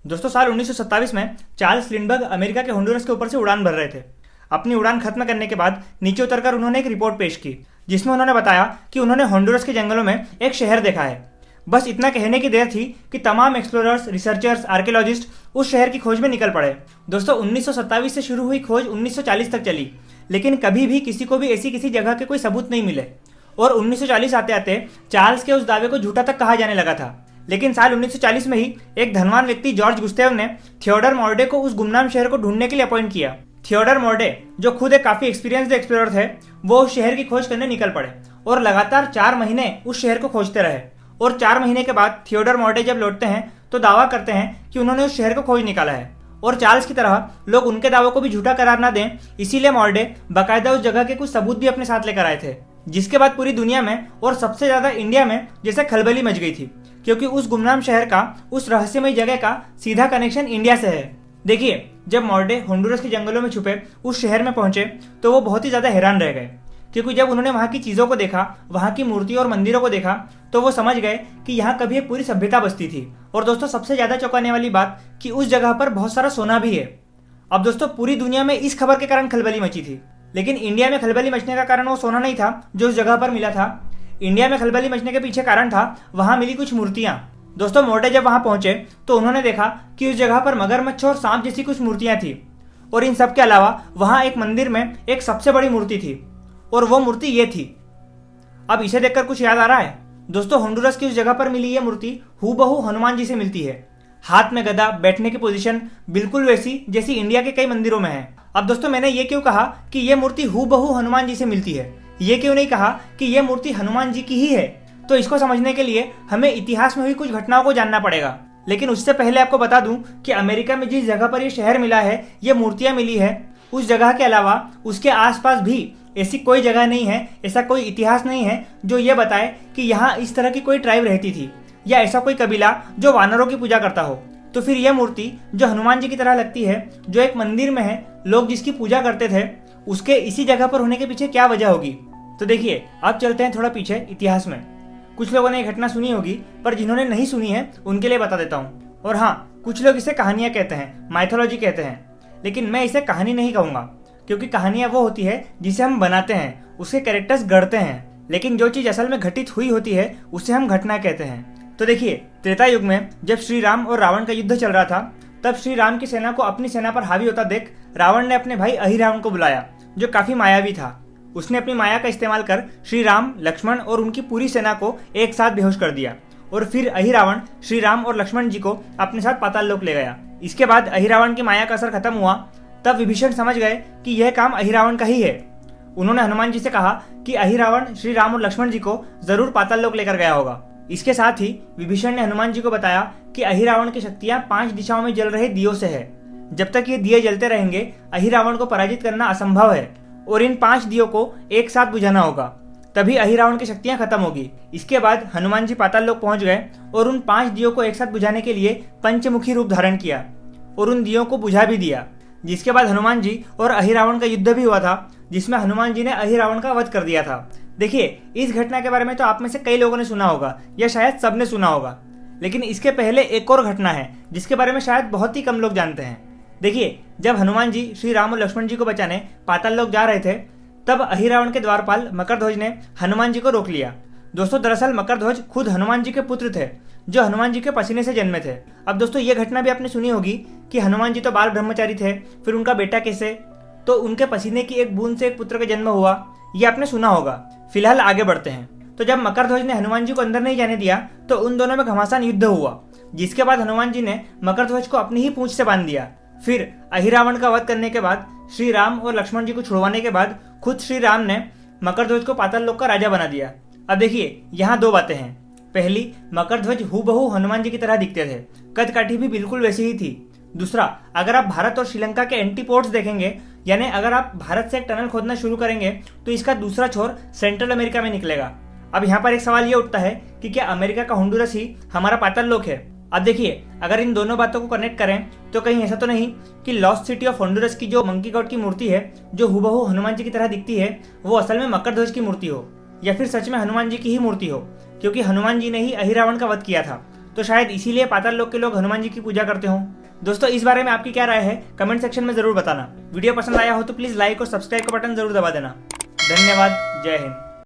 दोस्तों साल 1927 में चार्ल्स लिंडबर्ग अमेरिका के होंडुरस के ऊपर से उड़ान भर रहे थे। अपनी उड़ान खत्म करने के बाद नीचे उतरकर उन्होंने एक रिपोर्ट पेश की, जिसमें उन्होंने बताया कि उन्होंने होंडुरस के जंगलों में एक शहर देखा है। बस इतना कहने की देर थी कि तमाम एक्सप्लोरर्स, रिसर्चर्स, आर्कियोलॉजिस्ट उस शहर की खोज में निकल पड़े। दोस्तों 1927 से शुरू हुई खोज 1940 तक चली, लेकिन कभी भी किसी को भी ऐसी किसी जगह के कोई सबूत नहीं मिले और 1940 आते आते चार्ल्स के उस दावे को झूठा तक कहा जाने लगा था। लेकिन साल 1940 में ही एक धनवान व्यक्ति जॉर्ज गुस्तेव ने थियोडर मॉर्डे को उस गुमनाम शहर को ढूंढने के लिए अपॉइंट किया। थियोडर मॉर्डे, जो खुद एक काफी एक्सपीरियंस्ड एक्सप्लोरर थे, वो उस शहर की खोज करने निकल पड़े और लगातार 4 महीने उस शहर को खोजते रहे। और 4 महीने के बाद थियोडर मॉर्डे जब लौटते हैं तो दावा करते हैं कि उन्होंने उस शहर को खोज निकाला है। और चार्ल्स की तरह लोग उनके दावों को भी झूठा करार ना दें, इसीलिए मॉर्डे बाकायदा उस जगह के कुछ सबूत भी अपने साथ लेकर आए थे, जिसके बाद पूरी दुनिया में और सबसे ज्यादा इंडिया में जैसे खलबली मच गई थी, क्योंकि उस गुमनाम शहर का, उस रहस्यमय जगह का सीधा कनेक्शन इंडिया से है। देखिए, जब मॉर्डे होंडुरस के जंगलों में छुपे उस शहर में पहुंचे तो वो बहुत ही ज्यादा हैरान रह गए, क्योंकि जब उन्होंने वहां की चीजों को देखा, वहां की मूर्तियों और मंदिरों को देखा, तो वो समझ गए कि यहाँ कभी एक पूरी सभ्यता बसती थी। और दोस्तों सबसे ज्यादा चौंकाने वाली बात कि उस जगह पर बहुत सारा सोना भी है। अब दोस्तों पूरी दुनिया में इस खबर के कारण खलबली मची थी, लेकिन इंडिया में खलबली मचने का कारण वो सोना नहीं था जो उस जगह पर मिला था। इंडिया में खलबली मचने के पीछे कारण था वहां मिली कुछ मूर्तियां। दोस्तों मॉर्डे जब वहां पहुंचे तो उन्होंने देखा कि उस जगह पर मगरमच्छ और सांप जैसी कुछ मूर्तियां थी, और इन सब के अलावा वहां एक मंदिर में एक सबसे बड़ी मूर्ति थी, और वो मूर्ति ये थी। अब इसे देखकर कुछ याद आ रहा है? दोस्तों होंडुरस की उस जगह पर मिली ये मूर्ति हूबहू हनुमान जी से मिलती है। हाथ में गदा, बैठने की पोजीशन बिल्कुल वैसी जैसी इंडिया के कई मंदिरों में है। अब दोस्तों मैंने ये क्यों कहा कि ये मूर्ति हूबहू हनुमान जी से मिलती है, ये क्यों नहीं कहा कि ये मूर्ति हनुमान जी की ही है? तो इसको समझने के लिए हमें इतिहास में हुई कुछ घटनाओं को जानना पड़ेगा। लेकिन उससे पहले आपको बता दूं कि अमेरिका में जिस जगह पर यह शहर मिला है, ये मूर्तियां मिली है, उस जगह के अलावा उसके आसपास भी ऐसी कोई जगह नहीं है, ऐसा कोई इतिहास नहीं है जो ये बताए कि यहाँ इस तरह की कोई ट्राइब रहती थी या ऐसा कोई कबीला जो वानरों की पूजा करता हो। तो फिर यह मूर्ति जो हनुमान जी की तरह लगती है, जो एक मंदिर में है, लोग जिसकी पूजा करते थे, उसके इसी जगह पर होने के पीछे क्या वजह होगी? तो देखिए, अब चलते हैं थोड़ा पीछे इतिहास में। कुछ लोगों ने ये घटना सुनी होगी, पर जिन्होंने नहीं सुनी है उनके लिए बता देता हूँ। और हाँ, कुछ लोग इसे कहानियां कहते हैं, माइथोलॉजी कहते हैं, लेकिन मैं इसे कहानी नहीं कहूंगा, क्योंकि कहानियां वो होती है जिसे हम बनाते हैं, उसके कैरेक्टर्स गढ़ते हैं, लेकिन जो चीज असल में घटित हुई होती है उसे हम घटना कहते हैं। तो देखिए, त्रेता युग में जब श्री राम और रावण का युद्ध चल रहा था, तब श्री राम की सेना को अपनी सेना पर हावी होता देख रावण ने अपने भाई अहिरावण को बुलाया, जो काफी मायावी था। उसने अपनी माया का इस्तेमाल कर श्री राम, लक्ष्मण और उनकी पूरी सेना को एक साथ बेहोश कर दिया, और फिर अहिरावण श्री राम और लक्ष्मण जी को अपने साथ पाताल लोक ले गया। इसके बाद अहिरावण की माया का असर खत्म हुआ, तब विभीषण समझ गए कि यह काम अहिरावण का ही है। उन्होंने हनुमान जी से कहा कि अहिरावण श्री राम और लक्ष्मण जी को जरूर पाताल लोक लेकर गया होगा। इसके साथ ही विभीषण ने हनुमान जी को बताया कि अहिरावण की शक्तियां 5 दिशाओं में जल रहे दियों से है। जब तक ये दिए जलते रहेंगे, अहिरावण को पराजित करना असंभव है, और इन 5 दियों को एक साथ बुझाना होगा, तभी अहिरावण की शक्तियां खत्म होगी। इसके बाद हनुमान जी पाताल लोक पहुंच गए और उन 5 दियों को एक साथ बुझाने के लिए पंचमुखी रूप धारण किया और उन दियों को बुझा भी दिया। जिसके बाद हनुमान जी और अहिरावण का युद्ध भी हुआ था, जिसमें हनुमान जी ने अहिरावण का वध कर दिया था। देखिए, इस घटना के बारे में तो आप में से कई लोगों ने सुना होगा, या शायद सबने सुना होगा, लेकिन इसके पहले एक और घटना है जिसके बारे में शायद बहुत ही कम लोग जानते हैं। देखिए, जब हनुमान जी श्री राम और लक्ष्मण जी को बचाने पाताल लोक जा रहे थे, तब अहिरावण के द्वारपाल मकरध्वज ने हनुमान जी को रोक लिया। दोस्तों दरअसल मकरध्वज खुद हनुमान जी के पुत्र थे, जो हनुमान जी के पसीने से जन्मे थे। अब दोस्तों ये घटना भी आपने सुनी होगी कि हनुमान जी तो बाल ब्रह्मचारी थे, फिर उनका बेटा कैसे, तो उनके पसीने की एक बूंद से एक पुत्र का जन्म हुआ, ये आपने सुना होगा। फिलहाल आगे बढ़ते हैं। तो जब मकरध्वज ने हनुमान जी को अंदर नहीं जाने दिया, तो उन दोनों में घमासान युद्ध हुआ, जिसके बाद हनुमान जी ने मकरध्वज को अपनी ही पूंछ से बांध दिया। फिर अहिरावण का वध करने के बाद, श्री राम और लक्ष्मण जी को छुड़वाने के बाद, खुद श्री राम ने मकरध्वज को पाताल लोक का राजा बना दिया। अब देखिए, यहाँ 2 बातें हैं। पहली, मकरध्वज हूबहू हनुमान जी की तरह दिखते थे, कद काठी भी बिल्कुल वैसी ही थी। दूसरा, अगर आप भारत और श्रीलंका के एंटीपोड्स देखेंगे, यानी अगर आप भारत से एक टनल खोदना शुरू करेंगे, तो इसका दूसरा छोर सेंट्रल अमेरिका में निकलेगा। अब यहाँ पर एक सवाल ये उठता है कि क्या अमेरिका का होंडुरस ही हमारा पाताल लोक है? अब देखिए, अगर इन दोनों बातों को कनेक्ट करें तो कहीं ऐसा तो नहीं कि लॉस्ट सिटी ऑफ होंडुरस की जो मंकी गॉड की मूर्ति है, जो हूबहू हनुमान जी की तरह दिखती है, वो असल में मकरध्वज की मूर्ति हो, या फिर सच में हनुमान जी की ही मूर्ति हो, क्योंकि हनुमान जी ने ही अहिरावण का वध किया था। तो शायद इसीलिए पाताल लोक के लोग हनुमान जी की पूजा करते हों। दोस्तों, इस बारे में आपकी क्या राय है कमेंट सेक्शन में जरूर बताना। वीडियो पसंद आया हो तो प्लीज लाइक और सब्सक्राइब का बटन जरूर दबा देना। धन्यवाद। जय हिंद।